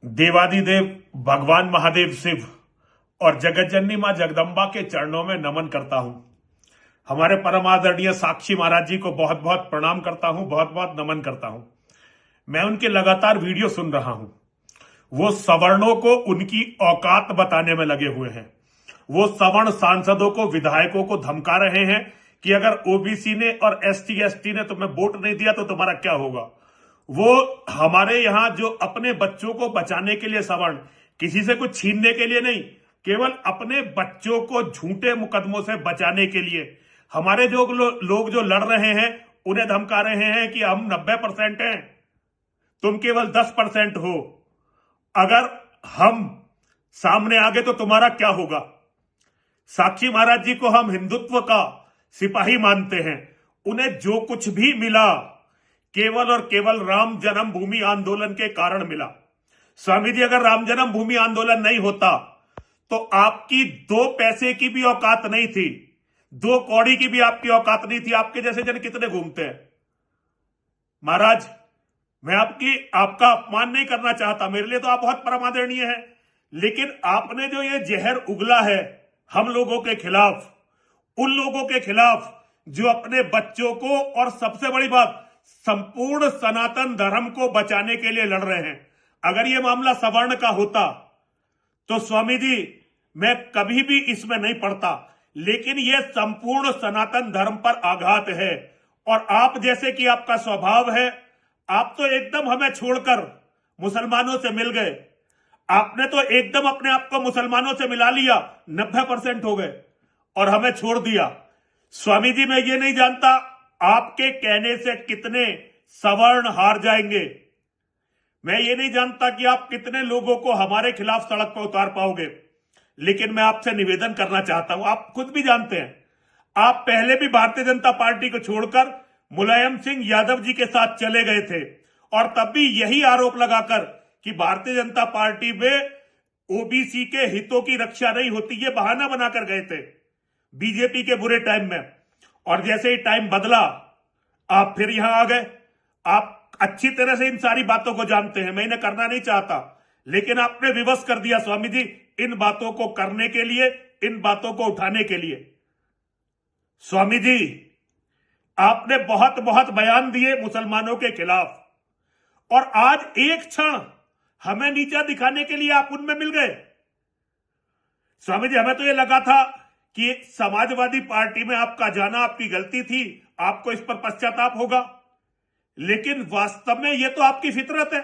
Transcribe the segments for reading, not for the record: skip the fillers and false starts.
देवादिदेव भगवान महादेव शिव और जगत जननी मां जगदम्बा के चरणों में नमन करता हूं। हमारे परम आदरणीय साक्षी महाराज जी को बहुत बहुत प्रणाम करता हूं, बहुत बहुत नमन करता हूं। मैं उनके लगातार वीडियो सुन रहा हूं। वो सवर्णों को उनकी औकात बताने में लगे हुए हैं। वो सवर्ण सांसदों को, विधायकों को धमका रहे हैं कि अगर ओबीसी ने और एसटी एसटी ने तुम्हें वोट नहीं दिया तो तुम्हारा क्या होगा। वो हमारे यहां जो अपने बच्चों को बचाने के लिए, सवर्ण किसी से कुछ छीनने के लिए नहीं, केवल अपने बच्चों को झूठे मुकदमों से बचाने के लिए हमारे जो लोग जो लड़ रहे हैं उन्हें धमका रहे हैं कि हम 90% हैं, तुम केवल 10% हो। अगर हम सामने आ गए तो तुम्हारा क्या होगा। साक्षी महाराज जी को हम हिंदुत्व का सिपाही मानते हैं। उन्हें जो कुछ भी मिला केवल और केवल राम जन्मभूमि आंदोलन के कारण मिला। स्वामी जी, अगर राम जन्मभूमि आंदोलन नहीं होता तो आपकी 2 पैसे की भी औकात नहीं थी, 2 कौड़ी की भी आपकी औकात नहीं थी। आपके जैसे जन कितने घूमते हैं। महाराज, मैं आपका अपमान नहीं करना चाहता, मेरे लिए तो आप बहुत परमादरणीय हैं, लेकिन आपने जो ये जहर उगला है हम लोगों के खिलाफ, उन लोगों के खिलाफ जो अपने बच्चों को और सबसे बड़ी बात संपूर्ण सनातन धर्म को बचाने के लिए लड़ रहे हैं। अगर यह मामला सवर्ण का होता तो स्वामी जी मैं कभी भी इसमें नहीं पड़ता, लेकिन यह संपूर्ण सनातन धर्म पर आघात है। और आप जैसे कि आपका स्वभाव है, आप तो एकदम हमें छोड़कर मुसलमानों से मिल गए। आपने तो एकदम अपने आप को मुसलमानों से मिला लिया, 90% हो गए और हमें छोड़ दिया। स्वामी जी, मैं ये नहीं जानता आपके कहने से कितने सवर्ण हार जाएंगे। मैं ये नहीं जानता कि आप कितने लोगों को हमारे खिलाफ सड़क पर उतार पाओगे, लेकिन मैं आपसे निवेदन करना चाहता हूं। आप खुद भी जानते हैं, आप पहले भी भारतीय जनता पार्टी को छोड़कर मुलायम सिंह यादव जी के साथ चले गए थे और तब भी यही आरोप लगाकर कि भारतीय जनता पार्टी में ओबीसी के हितों की रक्षा नहीं होती, ये बहाना बनाकर गए थे बीजेपी के बुरे टाइम में। और जैसे ही टाइम बदला आप फिर यहां आ गए। आप अच्छी तरह से इन सारी बातों को जानते हैं, मैं इन्हें करना नहीं चाहता, लेकिन आपने विवश कर दिया स्वामी जी इन बातों को करने के लिए, इन बातों को उठाने के लिए। स्वामी जी, आपने बहुत बहुत बयान दिए मुसलमानों के खिलाफ और आज एक क्षण हमें नीचा दिखाने के लिए आप उनमें मिल गए। स्वामी जी, हमें तो यह लगा था कि समाजवादी पार्टी में आपका जाना आपकी गलती थी, आपको इस पर पश्चाताप होगा, लेकिन वास्तव में यह तो आपकी फितरत है।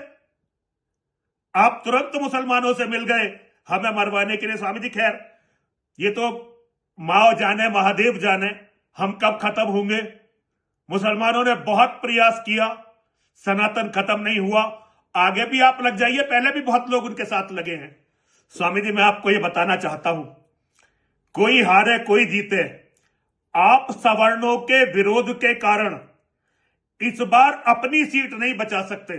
आप तुरंत मुसलमानों से मिल गए हमें मरवाने के लिए। स्वामी जी, खैर ये तो माओ जाने महादेव जाने हम कब खत्म होंगे। मुसलमानों ने बहुत प्रयास किया, सनातन खत्म नहीं हुआ। आगे भी आप लग जाइए, पहले भी बहुत लोग उनके साथ लगे हैं। स्वामी जी, मैं आपको यह बताना चाहता हूं, कोई हारे कोई जीते, आप सवर्णों के विरोध के कारण इस बार अपनी सीट नहीं बचा सकते।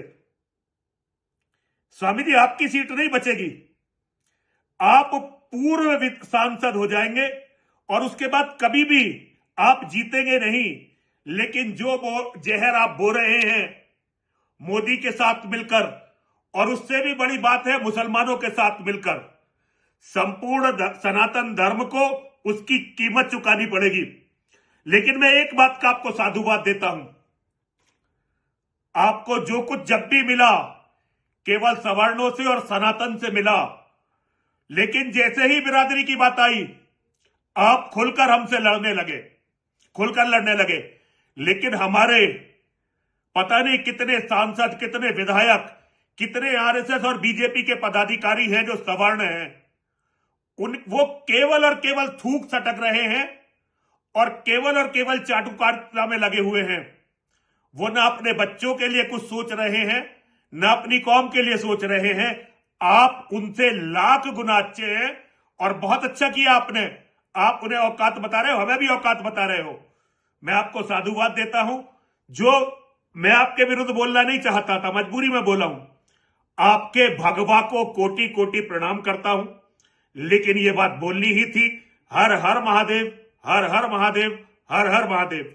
स्वामी जी, आपकी सीट नहीं बचेगी। आप पूर्व सांसद हो जाएंगे और उसके बाद कभी भी आप जीतेंगे नहीं। लेकिन जो जहर आप बो रहे हैं मोदी के साथ मिलकर, और उससे भी बड़ी बात है मुसलमानों के साथ मिलकर, संपूर्ण सनातन धर्म को उसकी कीमत चुकानी पड़ेगी। लेकिन मैं एक बात का आपको साधुवाद देता हूं, आपको जो कुछ जब भी मिला केवल सवर्णों से और सनातन से मिला, लेकिन जैसे ही बिरादरी की बात आई आप खुलकर हमसे लड़ने लगे, खुलकर लड़ने लगे। लेकिन हमारे पता नहीं कितने सांसद, कितने विधायक, कितने आरएसएस और बीजेपी के पदाधिकारी हैं जो सवर्ण हैं, वो केवल और केवल थूक सटक रहे हैं और केवल चाटुकारिता में लगे हुए हैं। वो ना अपने बच्चों के लिए कुछ सोच रहे हैं, ना अपनी कौम के लिए सोच रहे हैं। आप उनसे लाख गुना अच्छे हैं और बहुत अच्छा किया आपने। आप उन्हें औकात बता रहे हो, हमें भी औकात बता रहे हो। मैं आपको साधुवाद देता हूं। जो मैं आपके विरुद्ध बोलना नहीं चाहता था, मजबूरी में बोला हूं। आपके भगवा को कोटि कोटि प्रणाम करता हूं, लेकिन यह बात बोलनी ही थी। हर हर महादेव, हर हर महादेव, हर हर महादेव।